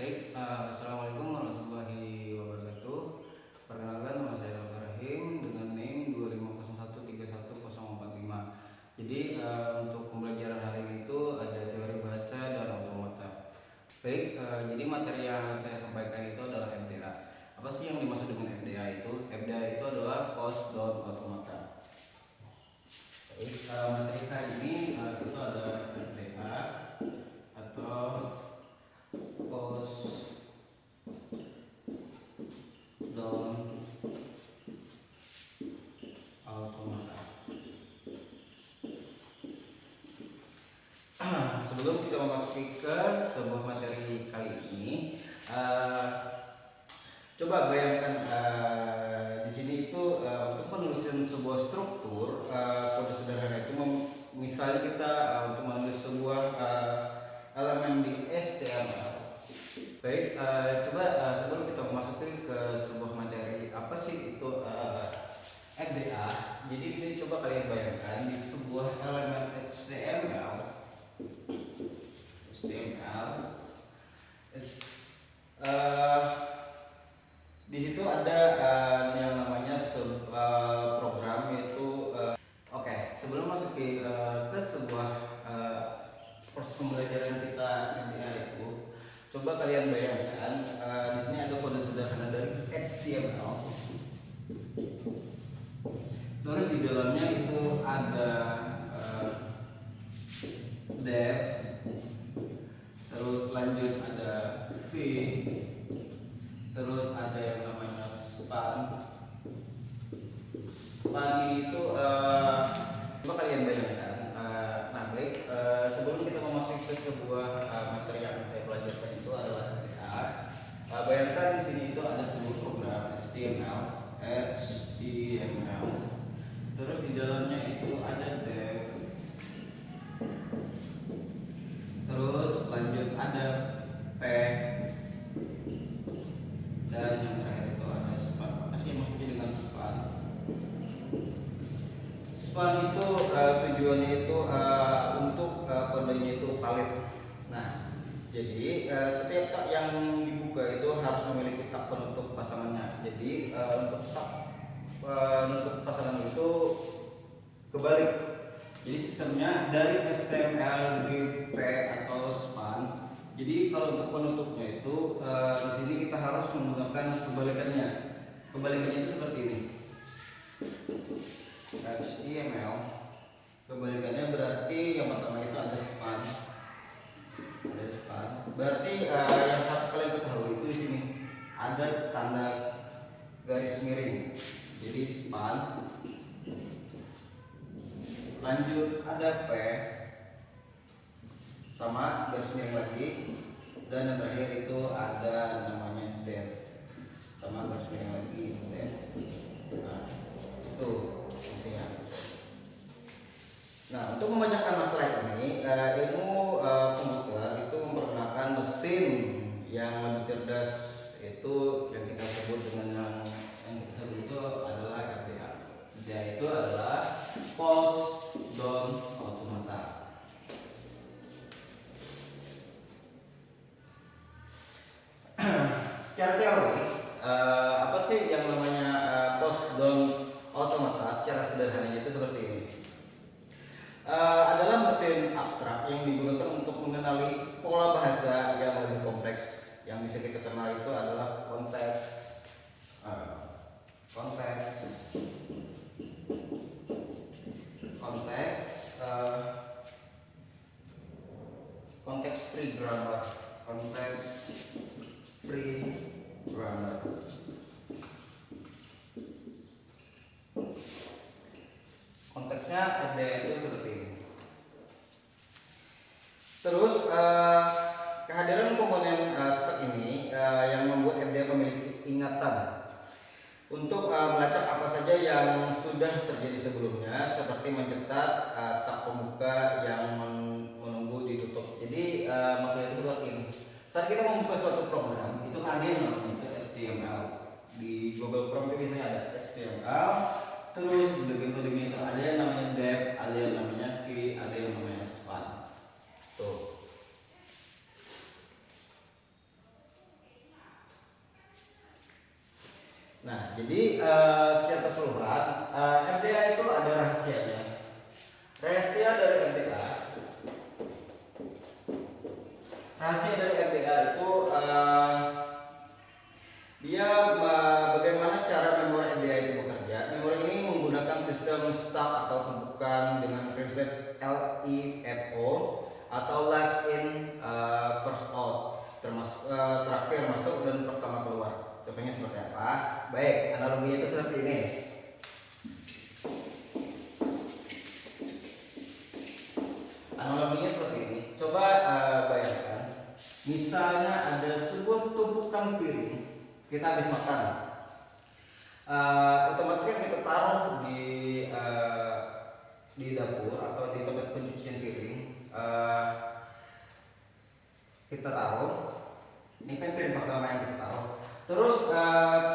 Assalamualaikum warahmatullahi wabarakatuh. Perkenalkan, nama saya Dr. Rahim dengan NIM 250131045. Jadi untuk pembelajaran hari ini itu ada teori bahasa dan automata. Jadi materi yang saya sampaikan itu adalah FDA. Apa sih yang dimaksud dengan FDA itu? FDA itu adalah post down automata. Materi hari ini itu ada FDA atau post down automata. Sebelum kita memasuki ke sebuah materi kali ini, coba bayangkan di sini itu untuk penulisan sebuah struktur kode sederhana itu, misalnya kita untuk menulis sebuah elemen di HTML. Coba sebelum kita memasuki ke sebuah materi, apa sih itu FDA? Jadi di sini coba kalian bayangkan di sebuah elemen HTML, di situ ada yang namanya program, yaitu sebelum masuk ke sebuah proses pembelajaran kita FDA itu, coba kalian bayangkan di sini ada kode sederhana dari HTML. Terus di dalamnya itu ada div, terus lanjut ada v, terus ada yang namanya span. Span itu coba kalian bayangkan. Sebelum kita memasuki ke sebuah materi yang saya pelajarkan itu adalah bayangkan di sini itu ada sebuah program HTML. Terus di dalamnya itu ada div, terus lanjut ada p, dan yang terakhir itu ada span. Apa sih yang maksudnya dengan span? Span itu tujuannya itu untuk kodenya itu valid. Nah, jadi setiap tak yang dibuka itu harus memiliki tak penutup pasangannya. Jadi untuk tak penutup pasangan itu kebalik. Jadi sistemnya dari HTML, div, p atau span. Jadi kalau untuk penutupnya itu di sini kita harus menggunakan kebalikannya. Kebalikannya itu seperti ini. HTML kebalikannya berarti yang pertama itu ada span. Berarti yang harus kalian ketahui itu di sini ada tanda garis miring. Jadi span, lanjut ada p sama garis miring lagi, dan yang terakhir itu ada namanya div sama garis miring lagi, div. Nah, itu fungsinya. Nah, untuk memecahkan masalah ini, ilmu komputer itu memperkenalkan mesin yang lebih cerdas, itu yang kita sebut dengan yang kita sebut itu adalah FDA. FDA itu adalah post down automata. Secara teori, apa sih yang namanya post down automata? Secara sederhananya itu seperti ini. Adalah mesin abstrak yang digunakan untuk mengenali pola bahasa yang lebih kompleks. Yang bisa kita kenal itu adalah konteks, free grammar, konteksnya ada itu seperti ini. Terus kehadiran komponen stack ini yang membuat FDA memiliki ingatan untuk melacak apa saja yang sudah terjadi sebelumnya, seperti mencetak tak pembuka yang menunggu ditutup. Jadi maksudnya itu seperti ini. Saat kita membuka suatu program, itu ada yang namanya HTML. Di Google Chrome itu biasanya ada HTML. Terus di bagian kodenya itu ada yang namanya div, ada yang namanya v, ada yang namanya span. Tuh. jadi secara keseluruhan RDA itu ada rahasianya. Rahasia dari RDA, itu dia bagaimana cara memori RDA itu bekerja. Memori ini menggunakan sistem stack atau tumpukan dengan prinsip LIFO atau last in first out, termasuk terakhir masuk dan pertama keluar. Contohnya seperti apa? Baik, analoginya itu seperti ini. Analoginya seperti ini. Coba bayangkan, misalnya ada sebuah tumpukan piring, kita habis makan. Otomatis kan kita taruh di dapur atau di tempat pencucian piring. Kita taruh. Ini kan piring pertama yang kita taruh. Terus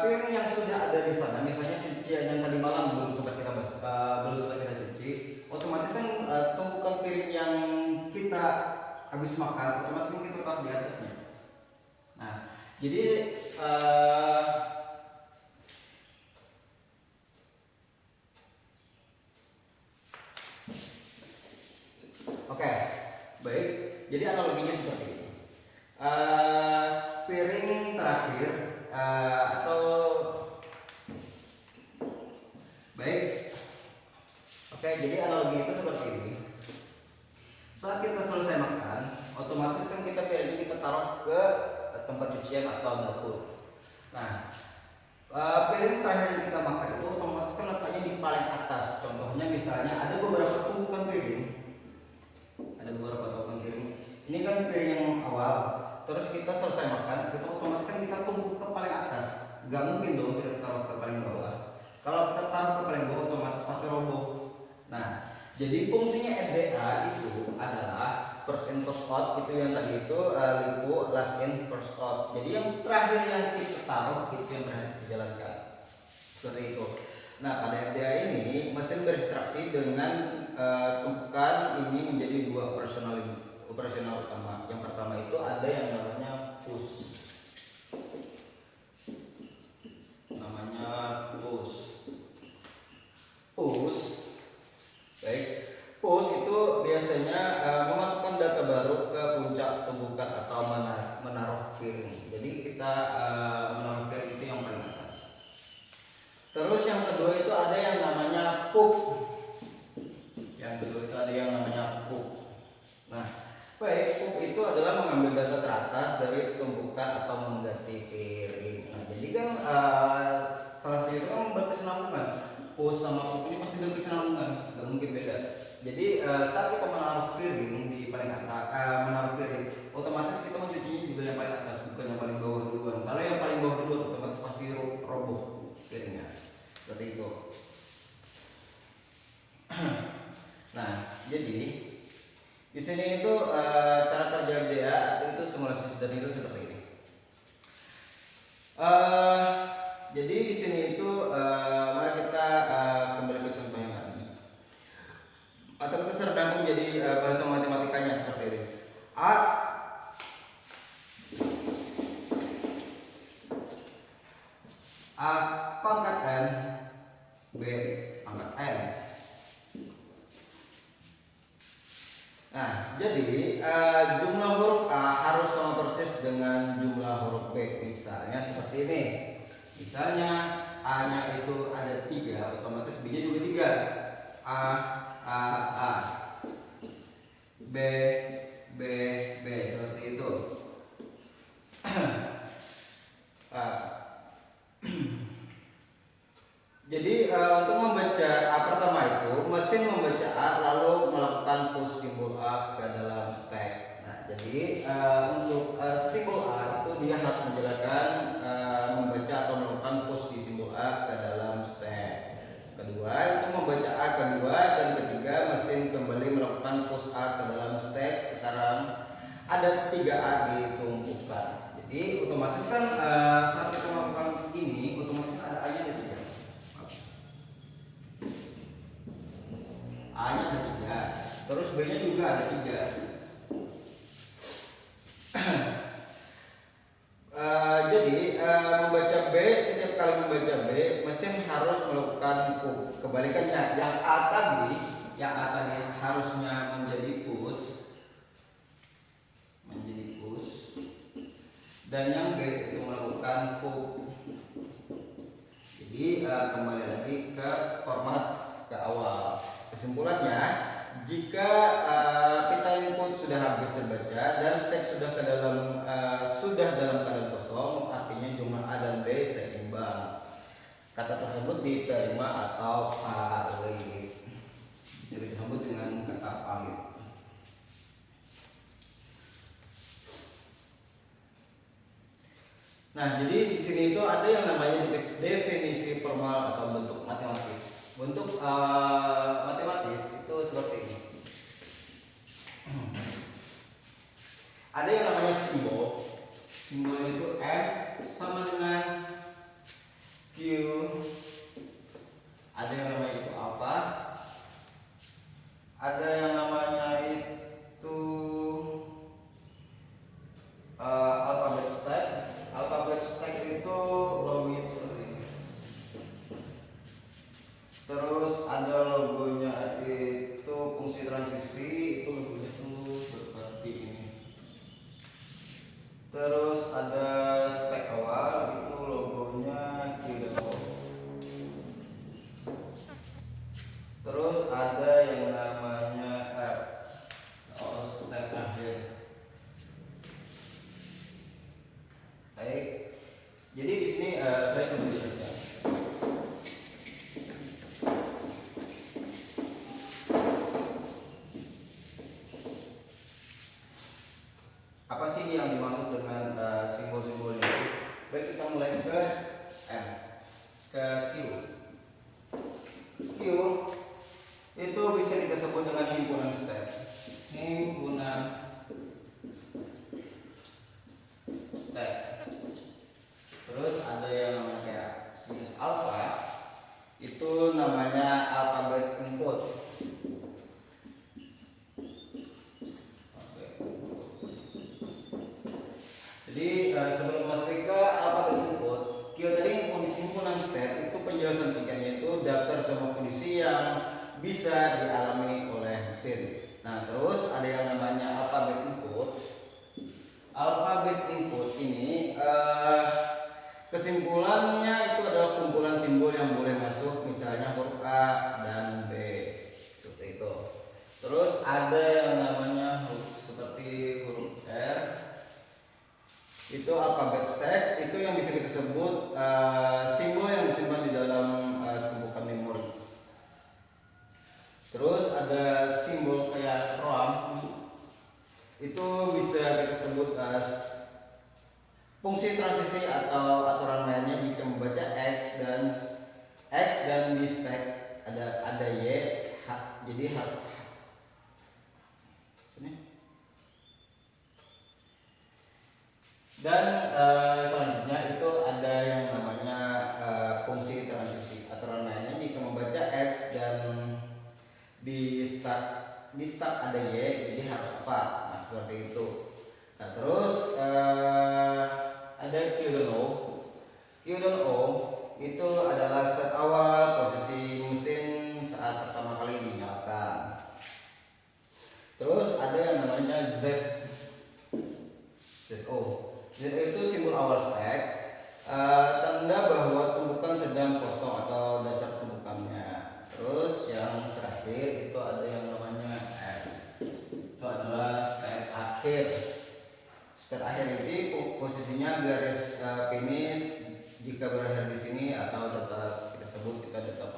piring yang sudah ada di sana, misalnya cucian yang tadi malam belum sempat kita cuci, otomatis kan tumpukan piring yang kita habis makan, otomatis kan kita taruh di atasnya. Nah, jadi oke, baik. Jadi analoginya seperti ini. Piring terakhir atau baik. Oke, jadi analoginya itu seperti ini. Saat kita selesai makan, otomatis kan piring kita taruh ke tempat cucian atau dapur. Nah, piring terakhir yang kita makan itu otomatis kan letaknya di paling atas. Contohnya misalnya ada beberapa tumpukan piring. Ini kan piring yang awal. Terus kita selesai makan, kita otomatis kan kita tumpuk ke paling atas. Gak mungkin dong kita taruh ke paling bawah. Kalau kita taruh ke paling bawah, otomatis pasti roboh. Nah, jadi fungsinya RDA itu adalah first in first out, itu yang tadi itu LIFO last in first out. Jadi yang terakhir yang kita taruh itu yang terakhir dijalankan. Seperti itu. Nah, pada RDA ini mesin berinstruksi dengan tumpukan ini menjadi dua operasional utama. Yang pertama itu ada yang namanya push. Baik. Push itu biasanya memasukkan data baru ke puncak tumpukan atau menaruh piring. Jadi kita menaruh piring itu yang paling atas. Terus yang kedua itu ada yang namanya push. Nah, baik, push itu adalah mengambil data teratas dari tumpukan atau mengganti piring. Nah, jadi kan salah satu itu kan berkesinambungan. Push sama push ini pasti berkesinambungan, nggak mungkin beda. Jadi saat kita menaruh piring di paling atas, otomatis kita mencucinya juga yang paling atas, bukan yang paling bawah duluan. Kalau yang paling bawah duluan, otomatis pasti roboh piringnya. Seperti itu. Nah, jadi di sini itu cara kerja RDA itu simulasi dan itu seperti ini. Jadi di sini itu mari kita kembali ke contoh yang tadi. Atau kita serangkum menjadi bahasa matematikanya seperti ini. A pangkat N, B pangkat N. Nah, jadi jumlah huruf A harus sama persis dengan jumlah huruf B. Misalnya seperti ini. Misalnya A-nya itu ada 3, otomatis B-nya juga 3. A, B, seperti itu. Jadi untuk membaca A pertama itu mesin membaca A lalu melakukan push simbol A ke dalam stack. Nah, jadi untuk simbol A itu dia harus menjalankan membaca atau melakukan push di simbol A ke dalam stack. Kedua itu membaca A kedua, dan ketiga mesin kembali melakukan push A ke dalam stack. Sekarang ada 3 A ditumpukan. Jadi otomatis kan saat kita melakukan ini otomatis ada A-nya ada 3. A-nya ada 3, terus B-nya juga ada 3. Jadi membaca B, setiap kali membaca B kebalikannya, yang A tadi harusnya menjadi push, dan yang B itu melakukan pull. Jadi kembali lagi ke format ke awal. Kesimpulannya, jika kita input sudah habis terbaca dan stack sudah dalam keadaan kosong, artinya jumlah A dan B seimbang. Kata tersebut diterima atau valid. Bisa disebut dengan kata valid. Nah, jadi di sini itu ada yang namanya definisi formal atau bentuk matematis. Bentuk matematis itu seperti ini. Ada yang namanya simbol. Simbolnya itu M sama dengan Q. Ada yang namanya itu apa? Ada yang namanya itu alphabet stack. Alphabet stack itu logonya seperti ini. Terus ada logonya itu fungsi transisi, itu logonya itu seperti ini. Terus ada stack awal, itu logonya Q. Terus ada yang namanya stack akhir. Baik. Jadi di sini saya coba jelaskan. Apa sih yang dimaksud dengan simbol-simbol ini? Baik, kita mulai ke M, ke Q. Q itu bisa kita sebut dengan himpunan stack. Himpunan stack. Terus ada yang namanya kayak sinus alpha, itu namanya alphabet input. Jadi sebelum masuk ke alphabet input, Q tadi himpunan stack itu penjelasan singkatnya itu daftar semua kondisi yang bisa dialami oleh mesin. Nah, terus ada yang namanya alphabet input. Alphabet input ini kesimpulannya itu adalah kumpulan simbol yang boleh masuk, misalnya huruf A dan B, seperti itu. Terus ada yang namanya seperti huruf R, itu alphabet stack, itu yang bisa kita sebut simbol yang disimpan di dalam tumpukan memori. Terus ada simbol kayak RAM, itu bisa kita sebut fungsi transisi atau aturan lainnya jika membaca X dan di stack ada Y, jadi dan selanjutnya itu ada yang namanya fungsi transisi aturan lainnya jika membaca X dan di start ada Y, jadi harus apa? Nah, seperti itu. Nah, terus ada Q dan O. Q dan O itu adalah start awal posisi mesin saat pertama kali dinyalakan. Terus ada yang namanya ZO. ZO itu simbol awal stack, tanda bahwa tumpukan sedang kosong atau dasar tumpukannya. Terus yang terakhir itu ada yang namanya F. Itu adalah step akhir. Step akhir ini posisinya garis finish jika berakhir di sini atau data kita sebut data